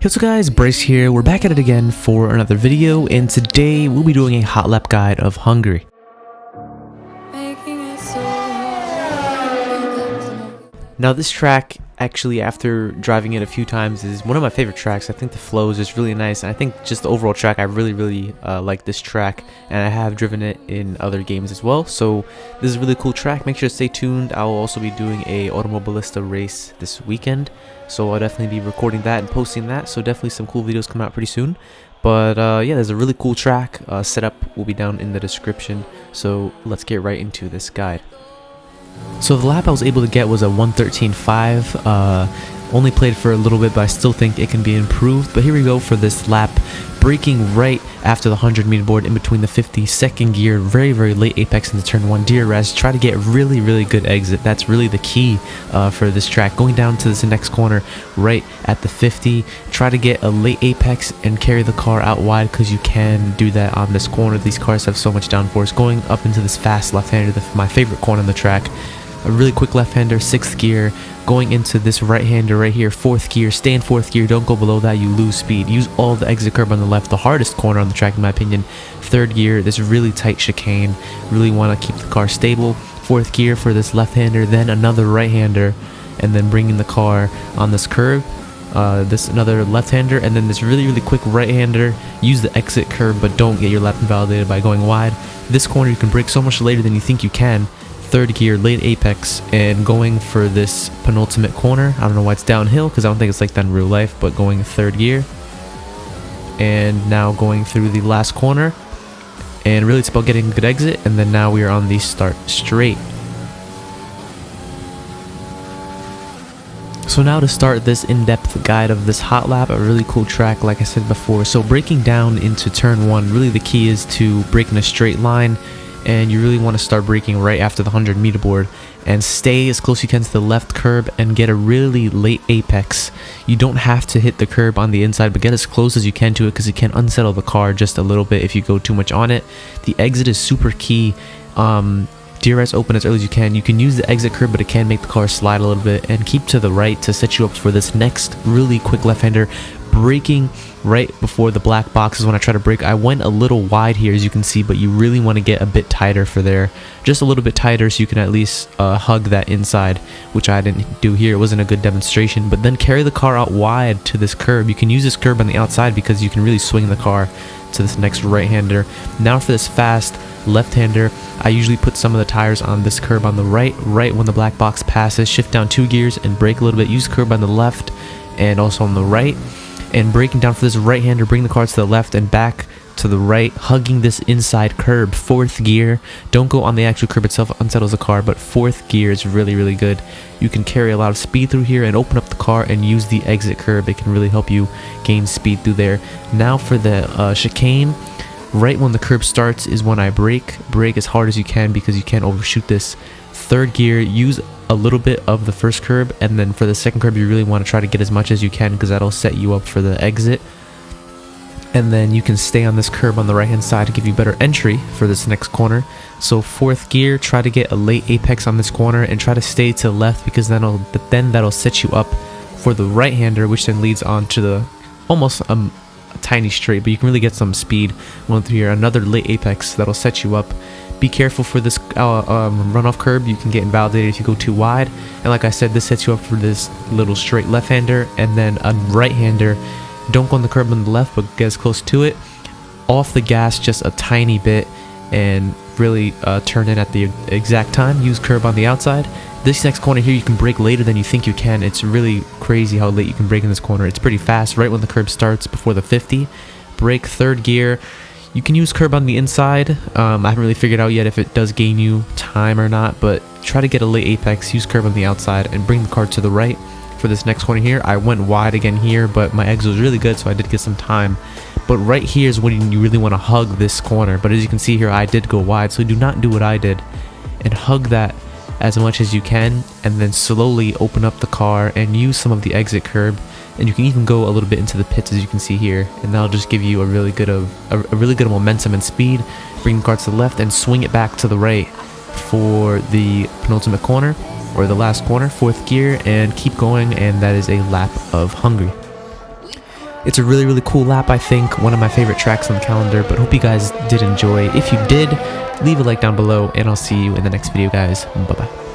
So guys, Bryce here. We're back at it again for another video, and today we'll be doing a hot lap guide of Hungary. Now this track, actually after driving it a few times, is one of my favorite tracks. I think the flow is just really nice, and I think just the overall track, I really like this track, and I have driven it in other games as well. So this is a really cool track. Make sure to stay tuned. I will also be doing a Automobilista race this weekend, so I'll definitely be recording that and posting that. So definitely some cool videos coming out pretty soon. But yeah, there's a really cool track. Setup will be down in the description. So let's get right into this guide. So the lap I was able to get was a 1:13.5. Only played for a little bit, but I still think it can be improved. But here we go for this lap, braking right after the 100-meter board in between the 50, second gear, very late apex into turn 1, TYRES. Try to get really good exit. That's really the key for this track. Going down to this next corner right at the 50, try to get a late apex and carry the car out wide, because you can do that on this corner. These cars have so much downforce. Going up into this fast left-hander, my favorite corner on the track. A really quick left-hander, 6th gear, going into this right-hander right here, 4th gear. Stay in 4th gear, don't go below that, you lose speed. Use all the exit curb on the left, the hardest corner on the track in my opinion. 3rd gear, this really tight chicane, really want to keep the car stable. 4th gear for this left-hander, then another right-hander, and then bringing the car on this curb. This another left-hander, and then this really quick right-hander. Use the exit curb, but don't get your lap invalidated by going wide. This corner you can brake so much later than you think you can. 3rd gear, late apex, and going for this penultimate corner. I don't know why it's downhill, because I don't think it's like that in real life, but going 3rd gear. And now going through the last corner, and really it's about getting a good exit, and then now we are on the start straight. So now to start this in-depth guide of this hot lap, a really cool track like I said before. So breaking down into turn 1, really the key is to brake in a straight line, and you really want to start braking right after the 100-meter board and stay as close as you can to the left curb and get a really late apex. You don't have to hit the curb on the inside, but get as close as you can to it, because it can unsettle the car just a little bit if you go too much on it. The exit is super key. DRS open as early as you can. You can use the exit curb, but it can make the car slide a little bit, and keep to the right to set you up for this next really quick left-hander. Braking right before the black box is when I try to brake. I went a little wide here, as you can see, but you really want to get a bit tighter for there. Just a little bit tighter so you can at least hug that inside, which I didn't do here. It wasn't a good demonstration. But then carry the car out wide to this curb. You can use this curb on the outside, because you can really swing the car to this next right-hander. Now for this fast left-hander, I usually put some of the tires on this curb on the right when the black box passes. Shift down 2 gears and brake a little bit. Use curb on the left and also on the right. And braking down for this right-hander, bring the car to the left and back to the right, hugging this inside curb. 4th gear, don't go on the actual curb itself, unsettles the car, but 4th gear is really good. You can carry a lot of speed through here and open up the car and use the exit curb. It can really help you gain speed through there. Now for the chicane, right when the curb starts is when I brake as hard as you can, because you can't overshoot this. 3rd gear, use a little bit of the first curb, and then for the second curb you really want to try to get as much as you can, because that'll set you up for the exit. And then you can stay on this curb on the right hand side to give you better entry for this next corner. So 4th gear, try to get a late apex on this corner and try to stay to the left, because then that'll set you up for the right-hander, which then leads on to the almost a tiny straight, but you can really get some speed going through here. Another late apex that'll set you up. Be careful for this runoff curb. You can get invalidated if you go too wide. And like I said, this sets you up for this little straight left-hander, and then a right-hander. Don't go on the curb on the left, but get as close to it. Off the gas just a tiny bit, and really turn in at the exact time. Use curb on the outside. This next corner here, you can brake later than you think you can. It's really crazy how late you can brake in this corner. It's pretty fast right when the curb starts before the 50. Brake 3rd gear. You can use curb on the inside. I haven't really figured out yet if it does gain you time or not, but try to get a late apex, use curb on the outside, and bring the car to the right. For this next corner here, I went wide again here, but my exit was really good, so I did get some time. But right here is when you really want to hug this corner. But as you can see here, I did go wide, so do not do what I did, and hug that as much as you can, and then slowly open up the car and use some of the exit curb. And you can even go a little bit into the pits, as you can see here, and that'll just give you a really good momentum and speed. Bring the car to the left and swing it back to the right for the penultimate corner, or the last corner, 4th gear, and keep going. And that is a lap of Hungary. It's a really cool lap, I think, one of my favorite tracks on the calendar, but hope you guys did enjoy. If you did, leave a like down below, and I'll see you in the next video, guys. Bye bye.